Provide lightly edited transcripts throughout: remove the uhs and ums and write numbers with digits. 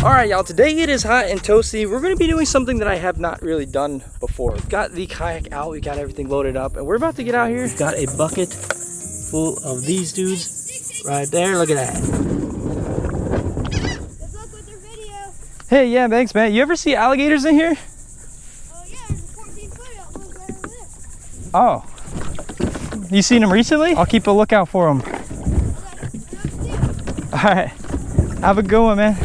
All right, y'all, today it is hot and toasty. We're gonna be doing something that I have not really done before. We've got the kayak out, we got everything loaded up, and we're about to get out here. We've got a bucket full of these dudes right there. Look at that. Good luck with your video. Hey, yeah, thanks, man. You ever see alligators in here? Oh yeah, there's a 14-footer that lives right over there. Oh. You seen them recently? I'll keep a lookout for them. All right, have a good one, man.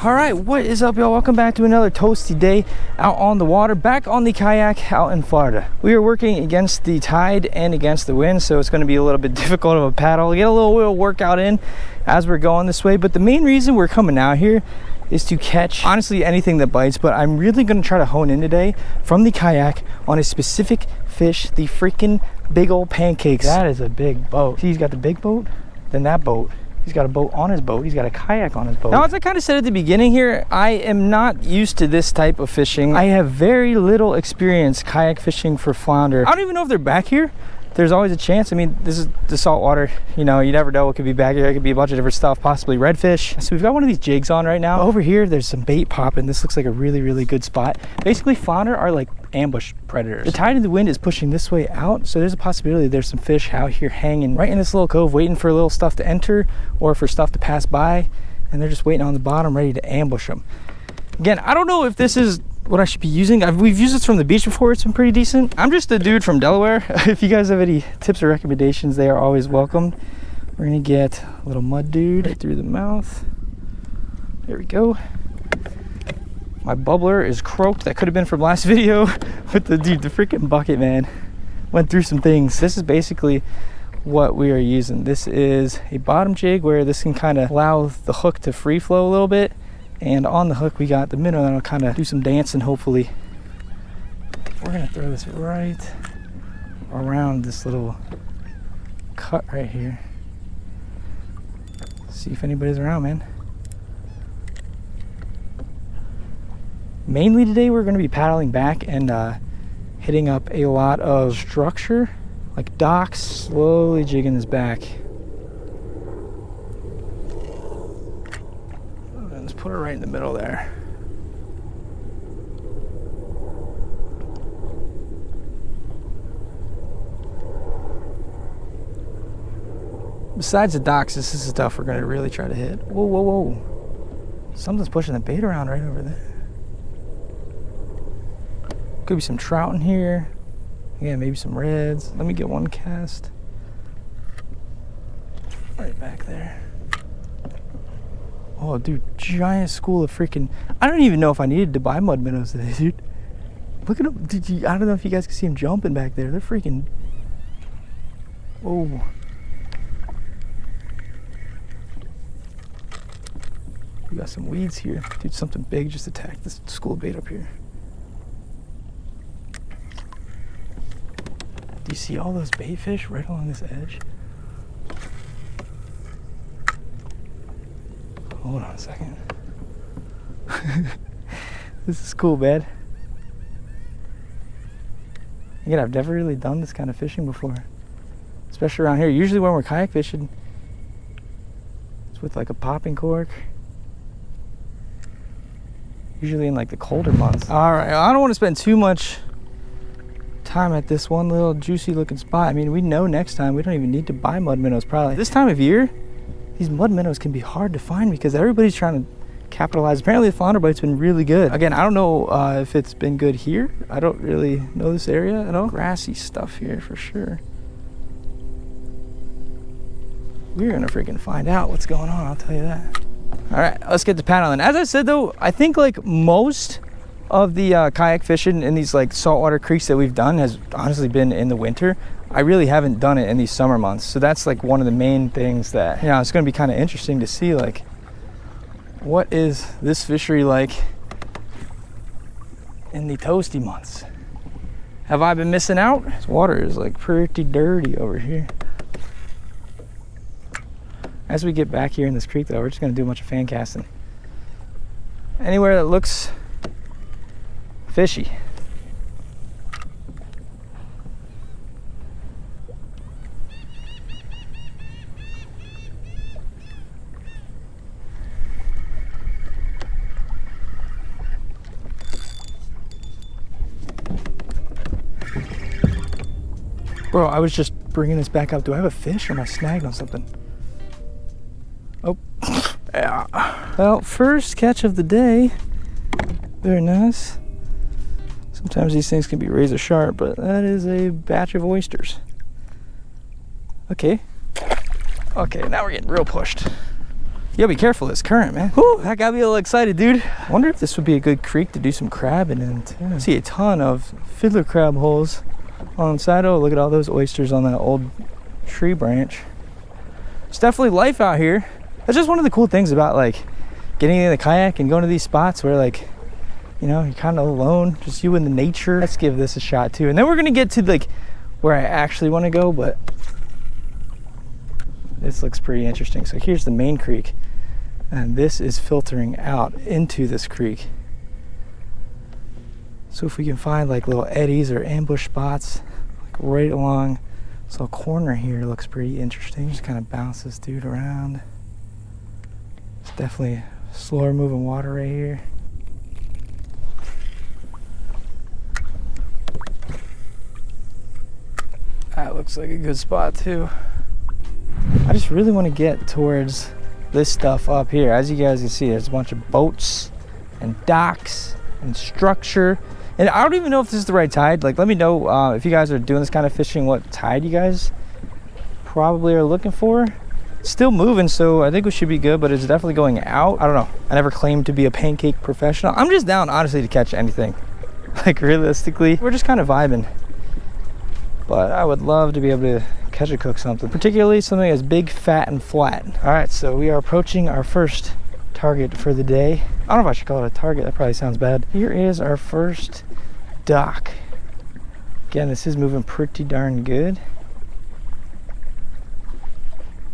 All right, what is up, y'all? Welcome back to another toasty day out on the water, back on the kayak out in Florida. We are working against the tide and against the wind, so it's going to be a little bit difficult of a paddle. Get a little workout in as we're going this way, but the main reason we're coming out here is to catch, honestly, anything that bites, but I'm really going to try to hone in today from the kayak on a specific fish, the freaking big old pancakes. That is a big boat. See, he's got the big boat, then that boat. He's got a boat on his boat. He's got a kayak on his boat. Now, as I kind of said at the beginning here, I am not used to this type of fishing. I have very little experience kayak fishing for flounder. I don't even know if they're back here. There's always a chance. I mean, this is the saltwater. You know, you never know what could be back here. It could be a bunch of different stuff, possibly redfish. So we've got one of these jigs on right now. Over here, there's some bait popping. This looks like a really, really good spot. Basically, flounder are like ambush predators. The tide and the wind is pushing this way out, so there's a possibility there's some fish out here hanging right in this little cove, waiting for little stuff to enter or for stuff to pass by, and they're just waiting on the bottom, ready to ambush them. Again, I don't know if this is what I should be using. We've used this from the beach before. It's been pretty decent. I'm just a dude from Delaware. If you guys have any tips or recommendations, they are always welcome. We're gonna get a little mud dude right through the mouth. There we go. My bubbler is croaked. That could have been from last video. But the freaking bucket, man, went through some things. This is basically what we are using. This is a bottom jig where this can kind of allow the hook to free flow a little bit. And on the hook, we got the minnow that'll kind of do some dancing, hopefully. We're gonna throw this right around this little cut right here. See if anybody's around, man. Mainly today, we're gonna be paddling back and hitting up a lot of structure, like docks, slowly jigging this back. Put it right in the middle there. Besides the docks, this is the stuff we're gonna really try to hit. Whoa, whoa, whoa. Something's pushing the bait around right over there. Could be some trout in here. Yeah, maybe some reds. Let me get one cast. Right back there. Oh, dude, giant school of freaking... I don't even know if I needed to buy mud minnows today, dude. Look at them. I don't know if you guys can see them jumping back there. They're freaking... Oh. We got some weeds here. Dude, something big just attacked this school of bait up here. Do you see all those bait fish right along this edge? Hold on a second. This is cool, man. Again, I've never really done this kind of fishing before, especially around here. Usually when we're kayak fishing, it's with like a popping cork. Usually in like the colder months. All right, I don't want to spend too much time at this one little juicy looking spot. I mean, we know next time we don't even need to buy mud minnows probably. This time of year, these mud minnows can be hard to find because everybody's trying to capitalize. Apparently the flounder bite's been really good. Again, I don't know if it's been good here. I don't really know this area at all. Grassy stuff here for sure. We're gonna freaking find out what's going on, I'll tell you that. All right, let's get to paddling. As I said though, I think like most of the kayak fishing in these like saltwater creeks that we've done has honestly been in the winter. I really haven't done it in these summer months. So that's like one of the main things that, you know, it's gonna be kind of interesting to see like, what is this fishery like in the toasty months? Have I been missing out? This water is like pretty dirty over here. As we get back here in this creek though, we're just gonna do a bunch of fan casting. Anywhere that looks fishy. Bro, I was just bringing this back up. Do I have a fish or am I snagged on something? Oh, yeah. Well, first catch of the day. Very nice. Sometimes these things can be razor sharp, but that is a batch of oysters. Okay. Okay, now we're getting real pushed. You gotta be careful of this current, man. Whew, that got me a little excited, dude. I wonder if this would be a good creek to do some crabbing in too. I see a ton of fiddler crab holes on the side. Oh, look at all those oysters on that old tree branch. It's definitely life out here. That's just one of the cool things about like getting in the kayak and going to these spots where like, you know, you're kind of alone, just you and the nature. Let's give this a shot too. And then we're gonna get to like where I actually want to go, but this looks pretty interesting. So here's the main creek, and this is filtering out into this creek. So if we can find like little eddies or ambush spots, like right along this little corner here, looks pretty interesting. Just kind of bounce this dude around. It's definitely slower moving water right here. That looks like a good spot too. I just really want to get towards this stuff up here. As you guys can see, there's a bunch of boats and docks and structure. And I don't even know if this is the right tide. Like, let me know if you guys are doing this kind of fishing, what tide you guys probably are looking for. It's still moving, so I think we should be good, but it's definitely going out. I don't know. I never claimed to be a pancake professional. I'm just down, honestly, to catch anything. Like, realistically, we're just kind of vibing. But I would love to be able to catch or cook something, particularly something that's big, fat, and flat. All right, so we are approaching our first target for the day. I don't know if I should call it a target. That probably sounds bad. Here is our first dock. Again, this is moving pretty darn good.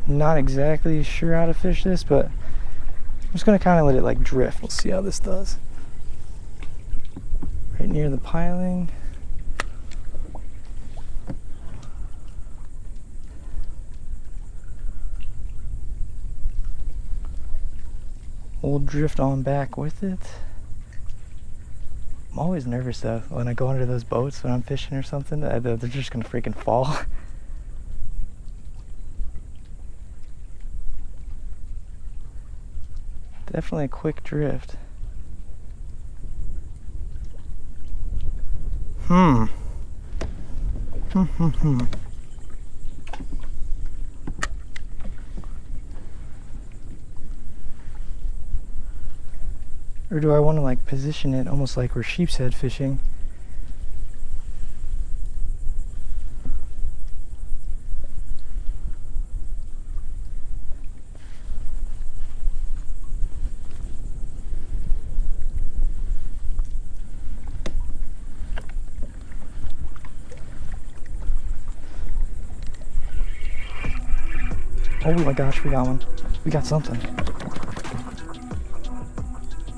Not exactly sure how to fish this, but I'm just gonna kind of let it like drift. We'll see how this does. Right near the piling. We'll drift on back with it. I'm always nervous though when I go under those boats when I'm fishing or something. They're just gonna freaking fall. Definitely a quick drift. Or do I want to like position it almost like we're sheep's head fishing? Oh my gosh, we got one. We got something.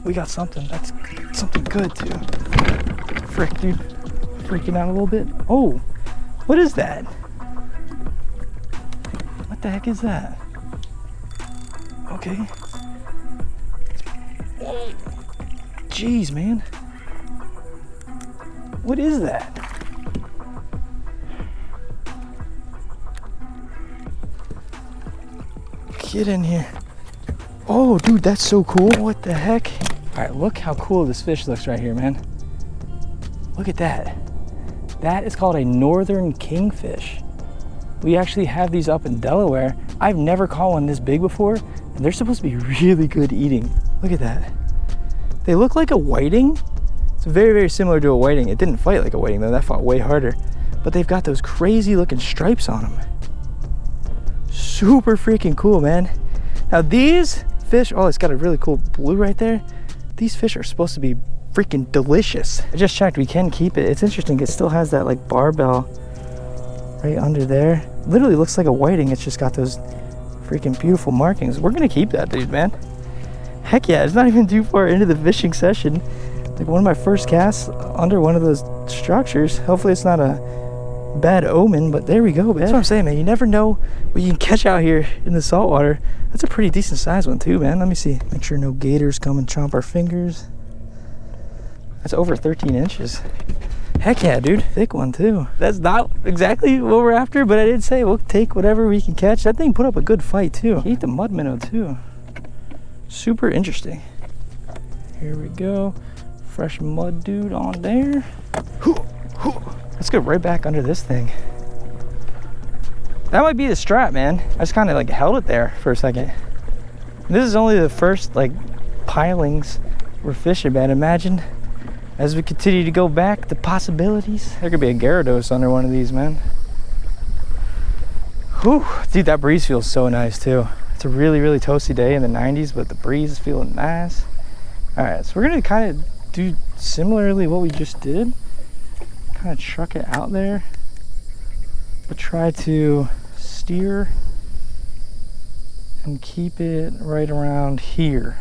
We got something. That's something good too. Frick, dude. Freaking out a little bit. Oh, what is that? What the heck is that? Okay. Jeez, man. What is that? Get in here. Oh, dude, that's so cool. What the heck? All right, look how cool this fish looks right here, man. Look at that. That is called a northern kingfish. We actually have these up in Delaware. I've never caught one this big before, and they're supposed to be really good eating. Look at that. They look like a whiting. It's very, very similar to a whiting. It didn't fight like a whiting though. That fought way harder. But they've got those crazy looking stripes on them. Super freaking cool, man. Now these fish, oh, it's got a really cool blue right there. These fish are supposed to be freaking delicious. I just checked, we can keep it. It's interesting, it still has that like barbell right under there. Literally looks like a whiting. It's just got those freaking beautiful markings. We're gonna keep that, dude, man. Heck yeah, it's not even too far into the fishing session. Like one of my first casts under one of those structures. Hopefully it's not a bad omen, but there we go, man. That's what I'm saying, man. You never know what you can catch out here in the saltwater. That's a pretty decent sized one too, man. Let me see. Make sure no gators come and chomp our fingers. That's over 13 inches. Heck yeah, dude. Thick one too. That's not exactly what we're after, but I did say we'll take whatever we can catch. That thing put up a good fight too. He ate the mud minnow too. Super interesting. Here we go. Fresh mud dude on there. Let's go right back under this thing. That might be the strap, man. I just kind of like held it there for a second. This is only the first like pilings we're fishing, man. Imagine as we continue to go back, the possibilities. There could be a Gyarados under one of these, man. Whew, dude, that breeze feels so nice too. It's a really, really toasty day in the 90s, but the breeze is feeling nice. All right, so we're gonna kind of do similarly what we just did. Kind of truck it out there, but try to steer and keep it right around here.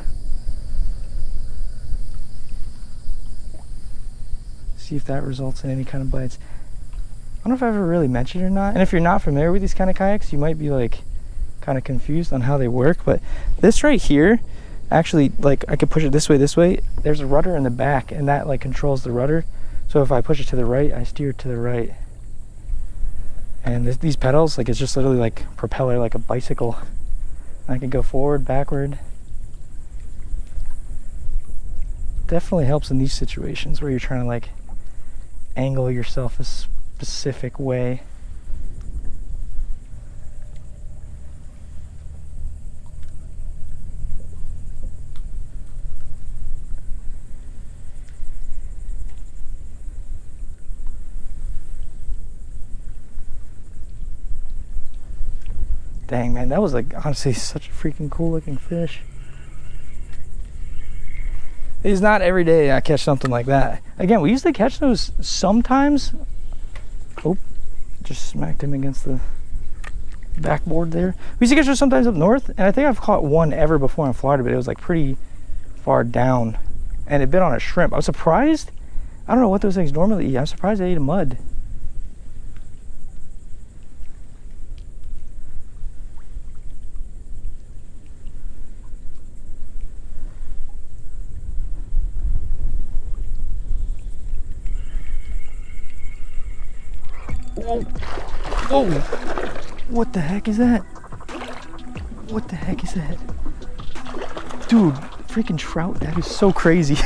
See if that results in any kind of bites. I don't know if I ever really mentioned it or not, and if you're not familiar with these kind of kayaks, you might be like kind of confused on how they work, but this right here, actually, like I could push it this way, there's a rudder in the back, and that like controls the rudder. So if I push it to the right, I steer to the right. And these pedals, like it's just literally like propeller, like a bicycle. And I can go forward, backward. Definitely helps in these situations where you're trying to like angle yourself a specific way. Dang, man, that was like honestly such a freaking cool looking fish. It's not every day I catch something like that. Again, we used to catch those sometimes. Oh, just smacked him against the backboard there. We used to catch those sometimes up north, and I think I've caught one ever before in Florida, but it was like pretty far down, and it bit on a shrimp. I was surprised. I don't know what those things normally eat. I'm surprised they ate a mud. Whoa. Whoa. What the heck is that? What the heck is that? Dude, freaking trout. That is so crazy.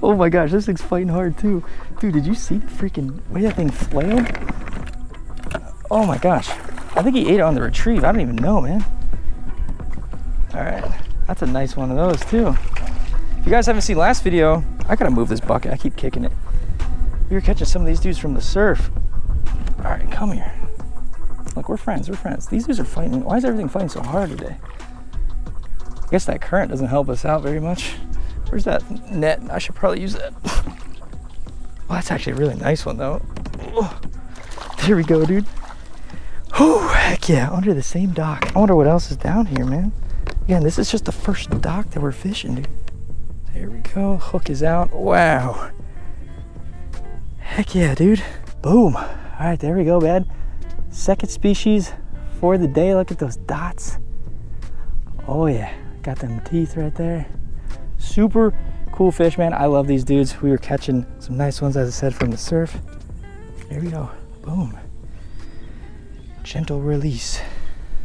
Oh my gosh, this thing's fighting hard too. Dude, did you see the freaking way that thing flailed? Oh my gosh. I think he ate it on the retrieve. I don't even know, man. All right, that's a nice one of those too. If you guys haven't seen last video, I gotta move this bucket. I keep kicking it. We were catching some of these dudes from the surf. All right, come here. Look, we're friends, we're friends. These dudes are fighting. Why is everything fighting so hard today? I guess that current doesn't help us out very much. Where's that net? I should probably use that. Well, that's actually a really nice one though. Oh, there we go, dude. Oh, heck yeah, under the same dock. I wonder what else is down here, man. Again, this is just the first dock that we're fishing, dude. There we go, hook is out. Wow. Heck yeah, dude. Boom. All right, there we go, man. Second species for the day. Look at those dots. Oh yeah, got them teeth right there. Super cool fish, man. I love these dudes. We were catching some nice ones, as I said, from the surf. There we go. Boom. Gentle release.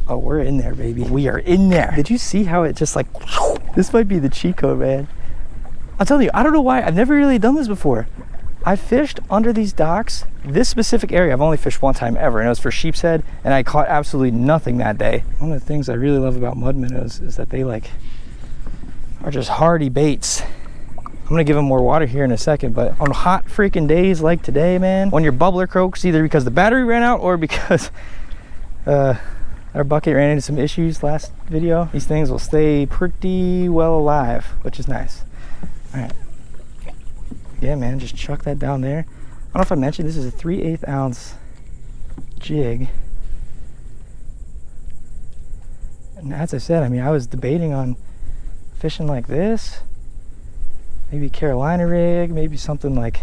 Oh, we're in there, baby. We are in there. Did you see how it just like, this might be the cheat code, man. I'll tell you, I don't know why. I've never really done this before. I fished under these docks. This specific area I've only fished one time ever, and it was for sheep's head, and I caught absolutely nothing that day. One of the things I really love about mud minnows is that they like are just hardy baits. I'm gonna give them more water here in a second, but on hot freaking days like today, man, when your bubbler croaks, either because the battery ran out or because our bucket ran into some issues last video, these things will stay pretty well alive, which is nice. All right. Yeah, man, just chuck that down there. I don't know if I mentioned, this is a 3/8 ounce jig. And as I said, I mean, I was debating on fishing like this, maybe Carolina rig, maybe something like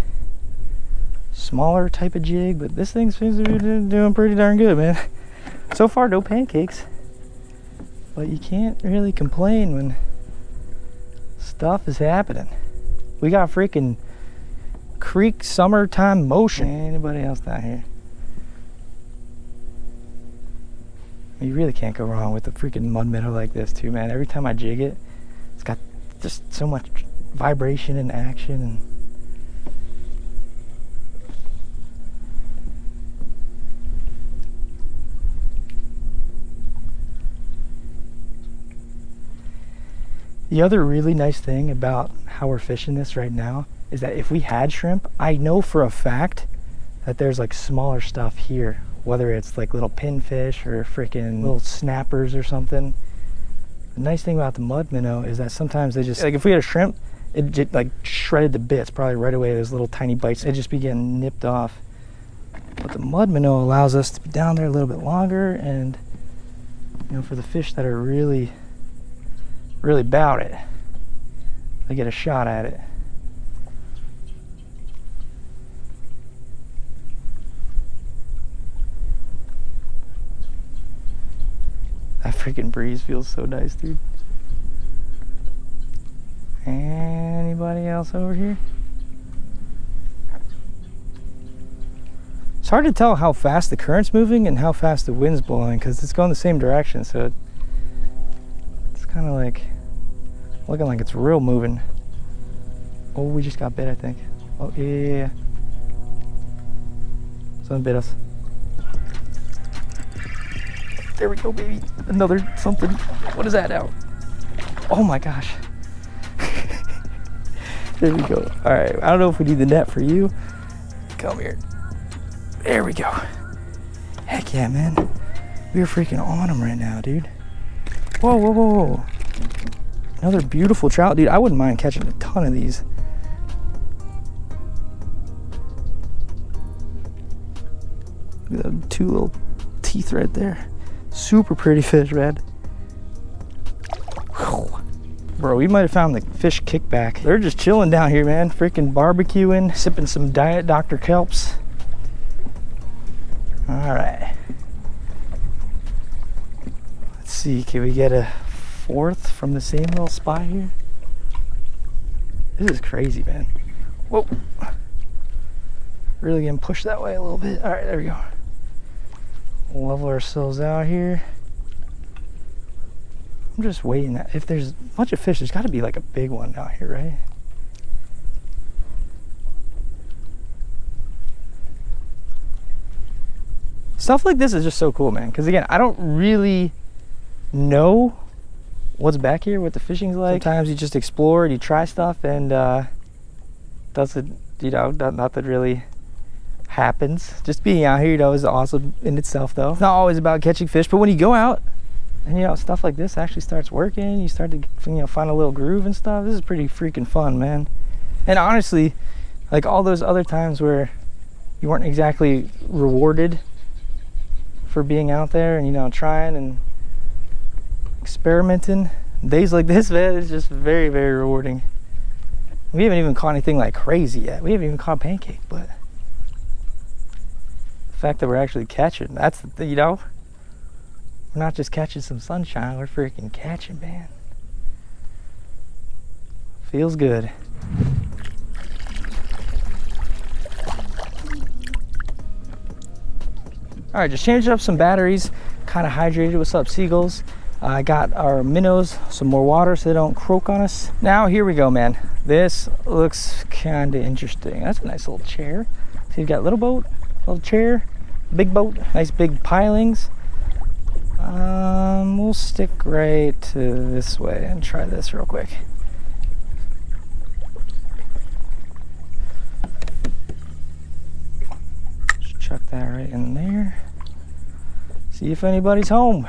smaller type of jig, but this thing seems to be doing pretty darn good, man. So far, no pancakes, but you can't really complain when stuff is happening. We got freaking Creek summertime motion. Anybody else down here? You really can't go wrong with a freaking mud minnow like this too, man. Every time I jig it, it's got just so much vibration and action. And the other really nice thing about how we're fishing this right now is that if we had shrimp, I know for a fact that there's like smaller stuff here, whether it's like little pinfish or freaking little snappers or something. The nice thing about the mud minnow is that sometimes they just, like if we had a shrimp, it just like shredded to bits probably right away. Those little tiny bites, it'd just be getting nipped off. But the mud minnow allows us to be down there a little bit longer, and you know, for the fish that are really about it, they get a shot at it. That freaking breeze feels so nice, dude. Anybody else over here? It's hard to tell how fast the current's moving and how fast the wind's blowing, because it's going the same direction, so it's kind of like looking like it's real moving. Oh, we just got bit, I think. Oh, yeah. Someone bit us. There we go, baby. Another something. What is that now? Oh my gosh. There we go. All right, I don't know if we need the net for you. Come here. There we go. Heck yeah, man. We're freaking on them right now, dude. Whoa, whoa, whoa, whoa. Another beautiful trout, dude. I wouldn't mind catching a ton of these. Look at the two little teeth right there. Super pretty fish, Red. Whew. Bro, we might have found the fish kickback. They're just chilling down here, man. Freaking barbecuing, sipping some Diet Dr. Kelps. All right. Let's see, can we get a fourth from the same little spot here? This is crazy, man. Whoa. Really getting pushed that way a little bit. All right, there we go. Level ourselves out here. I'm just waiting. If there's a bunch of fish, there's got to be like a big one down here, right? Stuff like this is just so cool, man. Because again, I don't really know what's back here, what the fishing's like. Sometimes you just explore and you try stuff, and doesn't, you know, nothing really happens. Just being out here, you know, is awesome in itself, though. It's not always about catching fish, but when you go out and, you know, stuff like this actually starts working, you start to, you know, find a little groove and stuff. This is pretty freaking fun, man. And honestly, like all those other times where you weren't exactly rewarded for being out there and, you know, trying and experimenting, days like this, man, it's just very, very rewarding. We haven't even caught anything like crazy yet. We haven't even caught pancake, but the fact that we're actually catching, that's the, you know, we're not just catching some sunshine, we're freaking catching, man. Feels good. All right, just changed up some batteries, kind of hydrated. What's up, seagulls? I got our minnows some more water so they don't croak on us. Now here we go, man. This looks kind of interesting. That's a nice little chair. So you've got little boat, little chair, big boat, nice big pilings. We'll stick right to this way and try this real quick. Just chuck that right in there. See if anybody's home.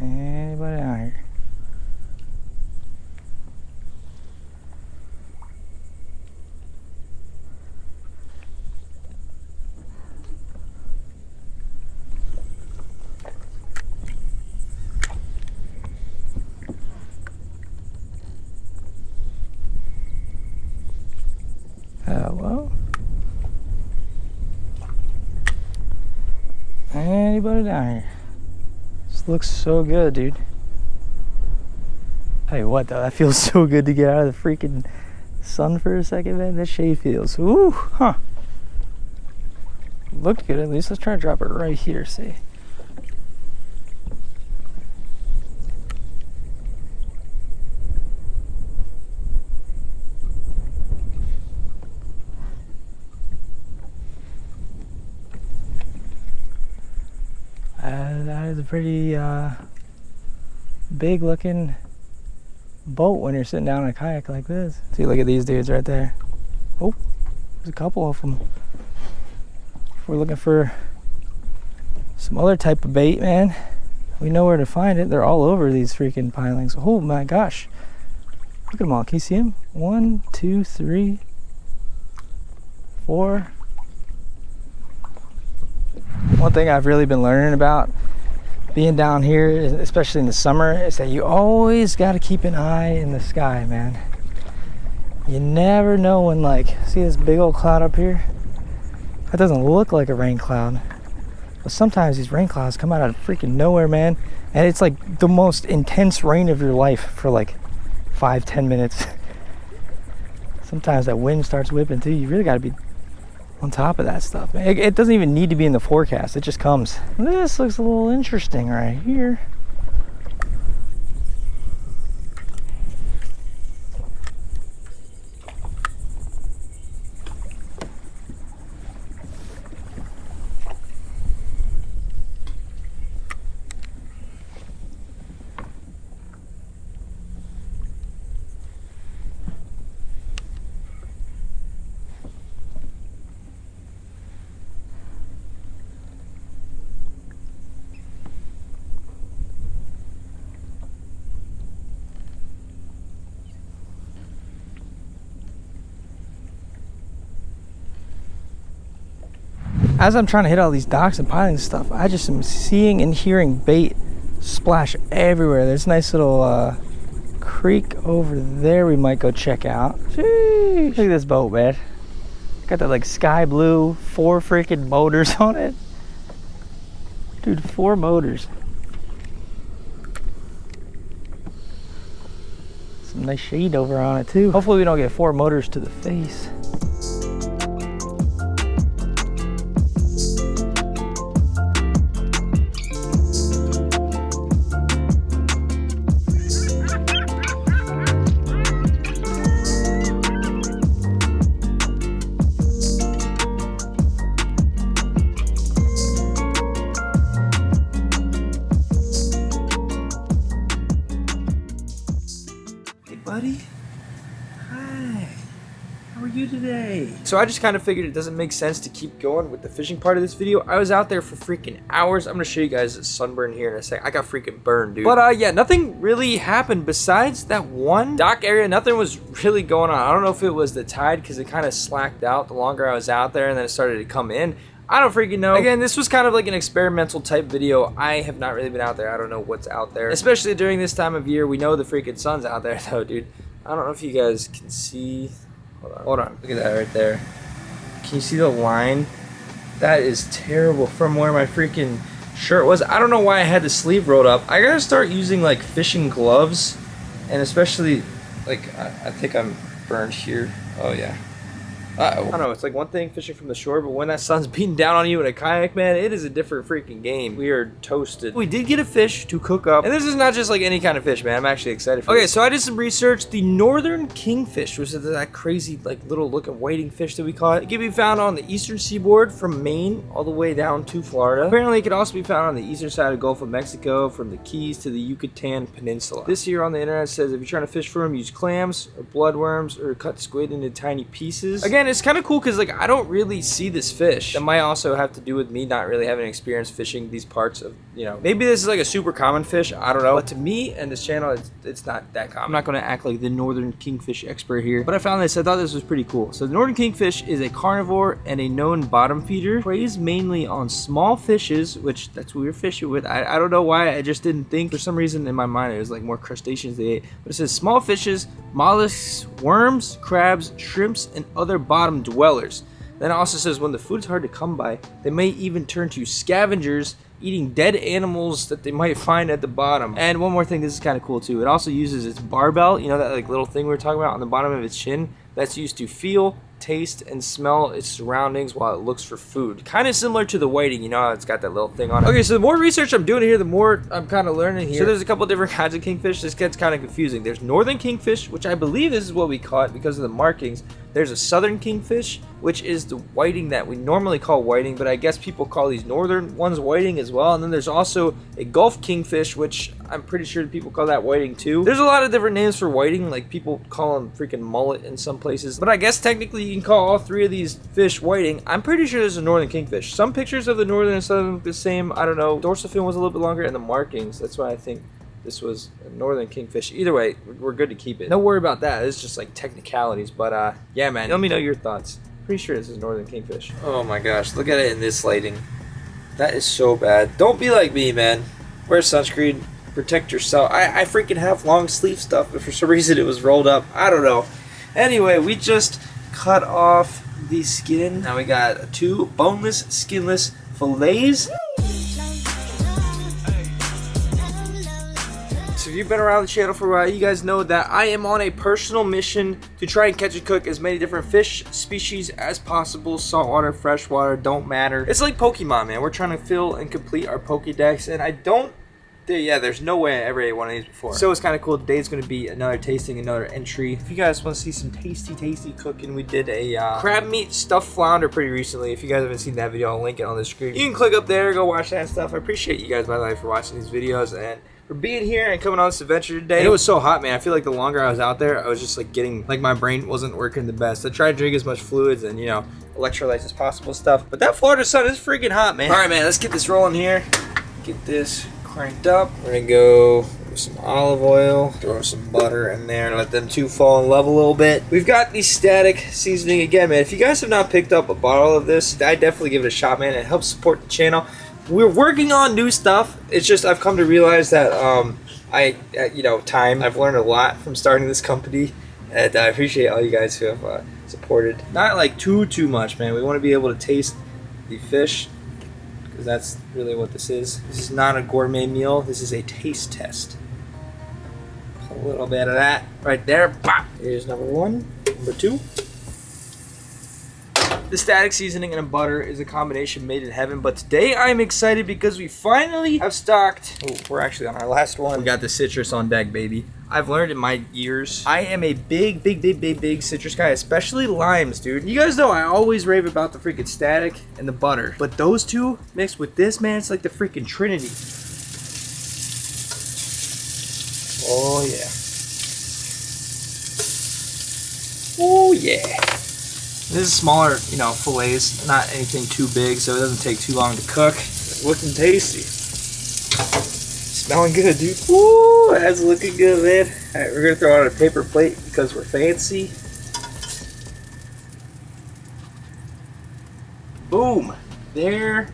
Anybody out here? Hello? Anybody down here? Just Looks so good, dude. Tell you what though, that feels so good to get out of the freaking sun for a second, man. That shade feels, ooh, huh. Looked good at least. Let's try to drop it right here, see. That is a pretty big looking boat when you're sitting down in a kayak like this. See, look at these dudes right there. Oh, there's a couple of them. If we're looking for some other type of bait, man, we know where to find it. They're all over these freaking pilings. Oh my gosh. Look at them all. Can you see them? 1, 2, 3, 4. One thing I've really been learning about being down here, especially in the summer, is that you always got to keep an eye in the sky, man. You never know when, like, see this big old cloud up here? That doesn't look like a rain cloud. But sometimes these rain clouds come out of freaking nowhere, man. And it's like the most intense rain of your life for like 5-10 minutes. Sometimes that wind starts whipping too. You really got to be on top of that stuff, man. It doesn't even need to be in the forecast. It just comes. This looks a little interesting right here. As I'm trying to hit all these docks and pilings and stuff, I just am seeing and hearing bait splash everywhere. There's a nice little creek over there we might go check out. Sheesh. Look at this boat, man. Got that like sky blue, 4 freaking motors on it. Dude, 4 motors. Some nice shade over on it too. Hopefully we don't get 4 motors to the face. Buddy, hi, how are you today? So I just kind of figured it doesn't make sense to keep going with the fishing part of this video. I was out there for freaking hours. I'm gonna show you guys a sunburn here in a sec. I got freaking burned, dude. But yeah, nothing really happened besides that one dock area. Nothing was really going on. I don't know if it was the tide because it kind of slacked out the longer I was out there, and then it started to come in. I don't freaking know. Again, this was kind of like an experimental type video. I have not really been out there. I don't know what's out there, especially during this time of year. We know the freaking sun's out there though, dude. I don't know if you guys can see. Hold on. Look at that right there. Can you see the line? That is terrible from where my freaking shirt was. I don't know why I had the sleeve rolled up. I gotta start using like fishing gloves, and especially like I think I'm burned here. Oh yeah. Uh-oh. I don't know, it's like one thing fishing from the shore, but when that sun's beating down on you in a kayak, man, it is a different freaking game. We are toasted. We did get a fish to cook up, and this is not just like any kind of fish, man. I'm actually excited for this. So I did some research. The northern kingfish, which is that crazy like little looking wading fish that we caught. It can be found on the eastern seaboard from Maine all the way down to Florida. Apparently it can also be found on the eastern side of the Gulf of Mexico from the Keys to the Yucatan Peninsula. This here on the internet says if you're trying to fish for them, use clams or bloodworms or cut squid into tiny pieces. Again, it's kind of cool because like I don't really see this fish. That might also have to do with me not really having experience fishing these parts of, you know, maybe this is like a super common fish, I don't know, but to me and this channel it's not that common. I'm not going to act like the northern kingfish expert here, but I found this. I thought this was pretty cool. So the northern kingfish is a carnivore and a known bottom feeder. Preys mainly on small fishes, which that's what we were fishing with. I don't know why, I just didn't think, for some reason in my mind it was like more crustaceans they ate, but it says small fishes, mollusks, worms, crabs, shrimps, and other bottom dwellers. Then it also says when the food's hard to come by, they may even turn to scavengers eating dead animals that they might find at the bottom. And one more thing, this is kind of cool too. It also uses its barbell, you know, that like little thing we were talking about on the bottom of its chin. That's used to feel, taste, and smell its surroundings while it looks for food. Kind of similar to the whiting, you know how it's got that little thing on it. Okay, so the more research I'm doing here, the more I'm kind of learning here. So there's a couple different kinds of kingfish. This gets kind of confusing. There's northern kingfish, which I believe this is what we caught because of the markings. There's a southern kingfish, which is the whiting that we normally call whiting, but I guess people call these northern ones whiting as well. And then there's also a Gulf kingfish, which I'm pretty sure people call that whiting too. There's a lot of different names for whiting, like people call them freaking mullet in some places. But I guess technically you can call all three of these fish whiting. I'm pretty sure this is a northern kingfish. Some pictures of the northern and southern look the same. I don't know. Dorsal fin was a little bit longer, and the markings. That's why I think this was a northern kingfish. Either way, we're good to keep it. No worry about that. It's just like technicalities. But yeah, man, let me know your thoughts. Pretty sure this is northern kingfish. Oh my gosh, look at it in this lighting. That is so bad. Don't be like me, man. Wear sunscreen. Protect yourself. I freaking have long sleeve stuff, but for some reason it was rolled up. I don't know. Anyway, we just cut off the skin. Now we got 2 boneless, skinless fillets. So if you've been around the channel for a while, you guys know that I am on a personal mission to try and catch and cook as many different fish species as possible. Saltwater, freshwater, don't matter. It's like Pokemon, man. We're trying to fill and complete our Pokédex, and I don't... Yeah, there's no way I ever ate one of these before. So it's kind of cool. Today's going to be another tasting, another entry. If you guys want to see some tasty cooking, we did a crab meat stuffed flounder pretty recently. If you guys haven't seen that video, I'll link it on the screen. You can click up there, go watch that stuff. I appreciate you guys, by the way, for watching these videos and for being here and coming on this adventure today. And it was so hot, man. I feel like the longer I was out there, I was just like getting, like my brain wasn't working the best. I tried to drink as much fluids and, you know, electrolytes as possible stuff. But that Florida sun is freaking hot, man. All right, man, let's get this rolling here. Get this cranked up. We're gonna go with some olive oil, throw some butter in there, and let them two fall in love a little bit. We've got the static seasoning again, man. If you guys have not picked up a bottle of this, I definitely give it a shot, man. It helps support the channel. We're working on new stuff. It's just I've come to realize that you know, time. I've learned a lot from starting this company, and I appreciate all you guys who have supported. Not like too much, man. We want to be able to taste the fish, because that's really what this is. This is not a gourmet meal. This is a taste test. A little bit of that right there. Pop. Here's number 1. Number 2. The static seasoning and butter is a combination made in heaven, but today I'm excited because we finally have stocked. Oh, we're actually on our last one. We got the citrus on deck, baby. I've learned in my years, I am a big citrus guy, especially limes, dude. You guys know I always rave about the freaking static and the butter, but those two mixed with this, man, it's like the freaking trinity. Oh yeah. Oh yeah. This is smaller, you know, fillets, not anything too big, so it doesn't take too long to cook. Looking tasty. Smelling good, dude. Woo, that's looking good, man. All right, we're gonna throw it on a paper plate because we're fancy. Boom. There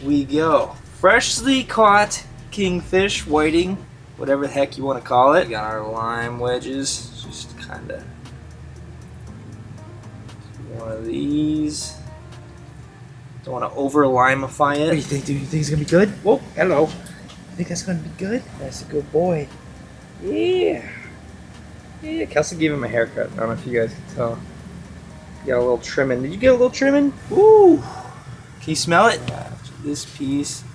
we go. Freshly caught kingfish, whiting, whatever the heck you want to call it. We got our lime wedges, just kind of one of these. Don't want to over limify it. What do you think, dude? You think it's gonna be good? Whoa, hello. You think that's gonna be good? That's a good boy. Yeah. Yeah, Kelsey gave him a haircut. I don't know if you guys can tell. You got a little trimming. Did you get a little trimming? Woo! Can you smell it? This piece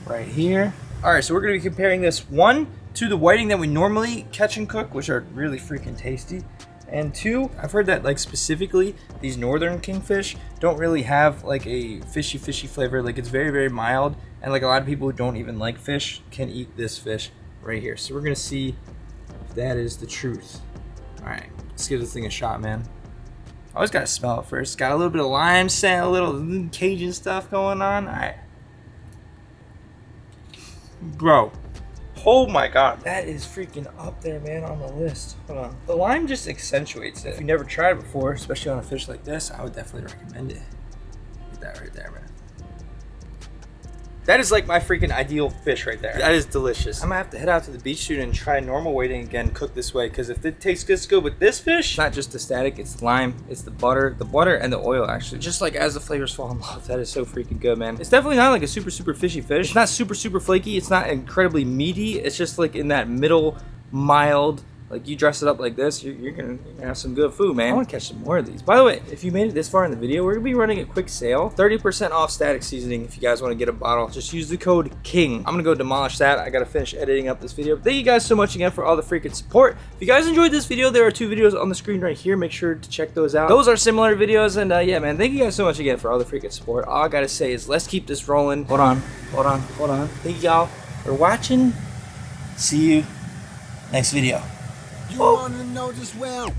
right here. Alright, so we're gonna be comparing this 1 to the whiting that we normally catch and cook, which are really freaking tasty. And 2, I've heard that like specifically these northern kingfish don't really have like a fishy flavor. Like it's very mild, and like a lot of people who don't even like fish can eat this fish right here. So we're gonna see if that is the truth. All right, let's give this thing a shot, man. I always gotta smell it first. Got a little bit of lime scent, a little Cajun stuff going on. All right, bro. Oh my god, that is freaking up there, man, on the list. Hold on. The lime just accentuates it. If you never tried it before, especially on a fish like this, I would definitely recommend it. Get that right there, man. That is like my freaking ideal fish right there. That is delicious. I'm gonna have to head out to the beach soon and try normal weighting again, cook this way, because if it tastes this good with this fish, it's not just the static, it's the lime, it's the butter and the oil actually. Just like as the flavors fall in love, that is so freaking good, man. It's definitely not like a super fishy fish. It's not super flaky, it's not incredibly meaty, it's just like in that middle, mild, like you dress it up like this, you're gonna have some good food, man. I want to catch some more of these. By the way, if you made it this far in the video, we're gonna be running a quick sale, 30% off static seasoning. If you guys want to get a bottle, just use the code KING. I'm gonna go demolish that. I gotta finish editing up this video. But thank you guys so much again for all the freaking support. If you guys enjoyed this video, there are 2 videos on the screen right here. Make sure to check those out. Those are similar videos, and yeah, man, thank you guys so much again for all the freaking support. All I gotta say is let's keep this rolling. Hold on. Thank y'all for watching. See you next video. You wanna know just well.